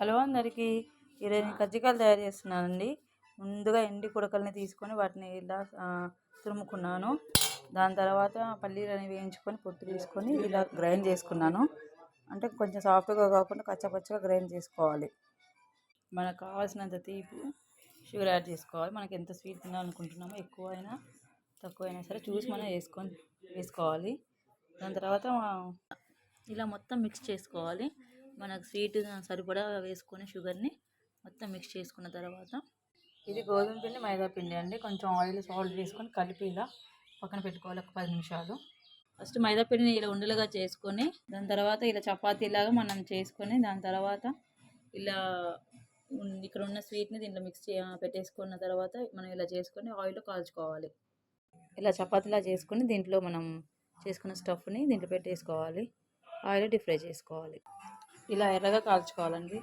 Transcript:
Hello అందరికీ. ఈరోజు నేను కజ్జికాయలు తయారు చేస్తున్నానండి. ముందుగా ఎండి కుడకల్ని తీసుకొని వాటిని ఇలా తురుముకున్నాను. దాని తర్వాత పల్లీలని వేయించుకొని పొట్టు తీసుకొని ఇలా గ్రైండ్ చేసుకున్నాను. అంటే కొంచెం సాఫ్ట్గా కాకుండా కచ్చపచ్చగా గ్రైండ్ చేసుకోవాలి. మనకు కావాల్సినంత తీపి షుగర్ యాడ్ చేసుకోవాలి. మనకి ఎంత స్వీట్ తినాలనుకుంటున్నామో ఎక్కువైనా తక్కువైనా సరే చూసి మనం వేసుకోవాలి. దాని తర్వాత ఇలా మొత్తం మిక్స్ చేసుకోవాలి. మనకు స్వీట్ సరిపడా వేసుకొని షుగర్ని మొత్తం మిక్స్ చేసుకున్న తర్వాత ఇది గోధుమ పిండి మైదా పిండి అండి. కొంచెం ఆయిల్ సాల్ట్ వేసుకొని కలిపి ఇలా పక్కన పెట్టుకోవాలి ఒక 10 నిమిషాలు. ఫస్ట్ మైదా పిండిని ఇలా ఉండలుగా చేసుకొని దాని తర్వాత ఇలా చపాతీలాగా మనం చేసుకొని దాని తర్వాత ఇలా ఇక్కడ ఉన్న స్వీట్ని దీంట్లో మిక్స్ పెట్టేసుకున్న తర్వాత మనం ఇలా చేసుకొని ఆయిల్లో కాల్చుకోవాలి. ఇలా చపాతీలా చేసుకొని దీంట్లో మనం చేసుకున్న స్టఫ్ని దీంట్లో పెట్టేసుకోవాలి. ఆయిల్ డీప్ ఫ్రై చేసుకోవాలి. ఇలా ఎర్రగా కాల్చుకోవాలండి.